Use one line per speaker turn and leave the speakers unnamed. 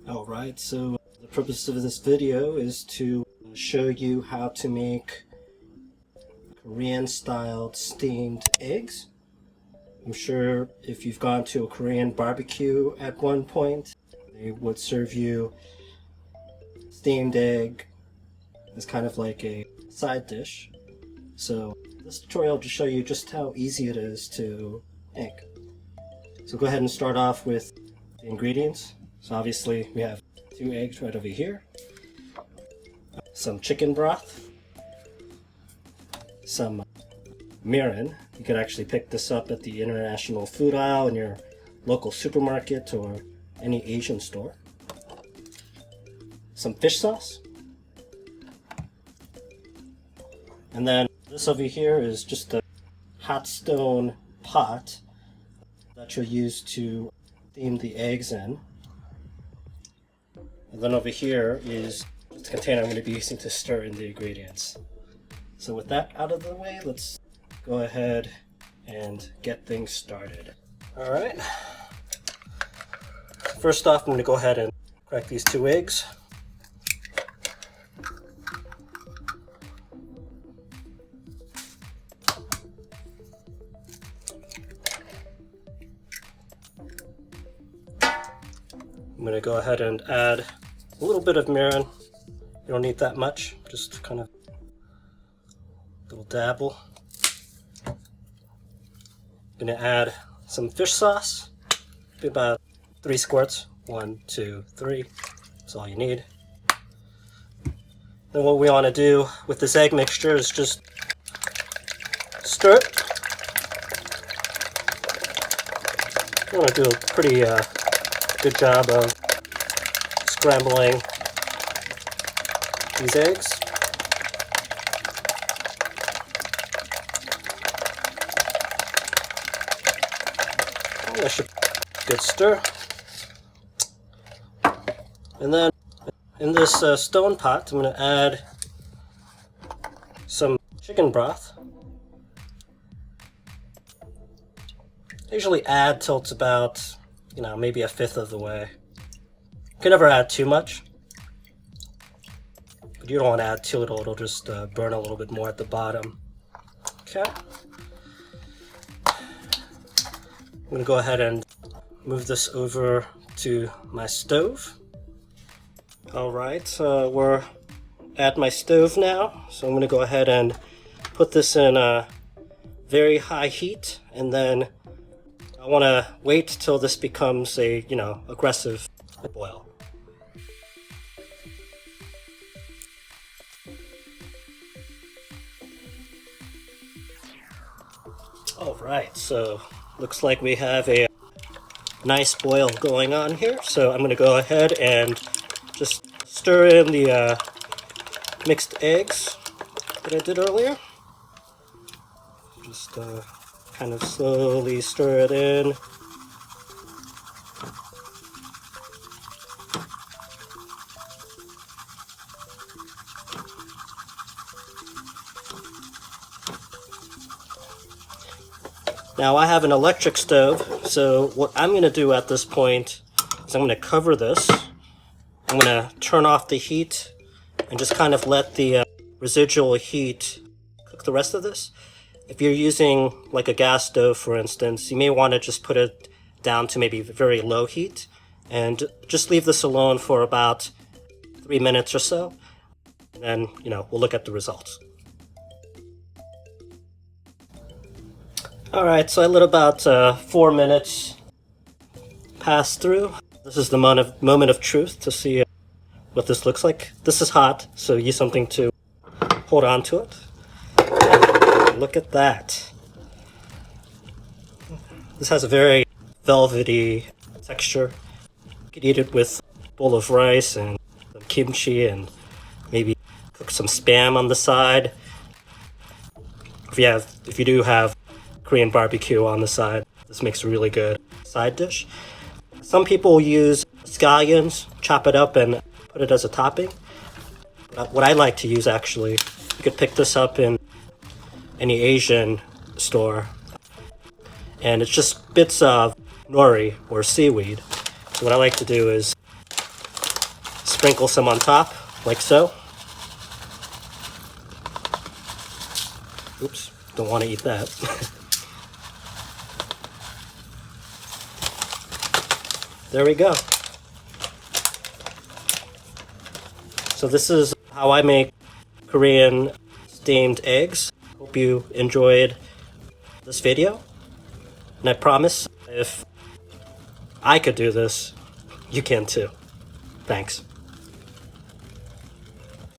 Alright, so the purpose of this video is to show you how to make Korean styled steamed eggs. I'm sure if you've gone to a Korean barbecue at one point, they would serve you steamed egg as kind of like a side dish. So this tutorial will just show you just how easy it is to make. So go ahead and start off with the ingredients. So obviously we have 2 eggs right over here, some chicken broth, some mirin. You could actually pick this up at the international food aisle in your local supermarket or any Asian store. Some fish sauce. And then this over here is just a hot stone pot that you'll use to steam the eggs in. And then over here is the container I'm going to be using to stir in the ingredients. So with that out of the way, let's go ahead and get things started. Alright. First off, I'm going to go ahead and crack these 2 eggs. I'm going to go ahead and add a little bit of mirin. You don't need that much, just kind of a little dabble. I'm going to add some fish sauce, maybe about 3 squirts. 1, 2, 3. That's all you need. Then what we want to do with this egg mixture is just stir it. You want to do a pretty good job of scrambling these eggs. That should be a good stir. And then in this stone pot, I'm going to add some chicken broth. I usually add till it's about, maybe a 1/5 of the way. You can never add too much, but you don't want to add too little, it'll just burn a little bit more at the bottom. Okay. I'm going to go ahead and move this over to my stove. Alright, we're at my stove now, so I'm going to go ahead and put this in a very high heat, and then I want to wait till this becomes a, aggressive boil. Alright, so looks like we have a nice boil going on here, so I'm going to go ahead and just stir in the mixed eggs that I did earlier. Just kind of slowly stir it in. Now I have an electric stove, so what I'm going to do at this point is I'm going to cover this. I'm going to turn off the heat and just kind of let the residual heat cook the rest of this. If you're using like a gas stove, for instance, you may want to just put it down to maybe very low heat and just leave this alone for about 3 minutes or so. And then, we'll look at the results. Alright, so I let about 4 minutes pass through. This is the moment of truth to see what this looks like. This is hot, so use something to hold on to it. And look at that. This has a very velvety texture. You could eat it with a bowl of rice and some kimchi and maybe cook some spam on the side. If you do have Korean barbecue on the side, this makes a really good side dish. Some people use scallions, chop it up and put it as a topping. What I like to use, actually, you could pick this up in any Asian store, and it's just bits of nori or seaweed. So what I like to do is sprinkle some on top, like so. Oops, don't want to eat that. There we go. So this is how I make Korean steamed eggs. Hope you enjoyed this video. And I promise, if I could do this, you can too. Thanks.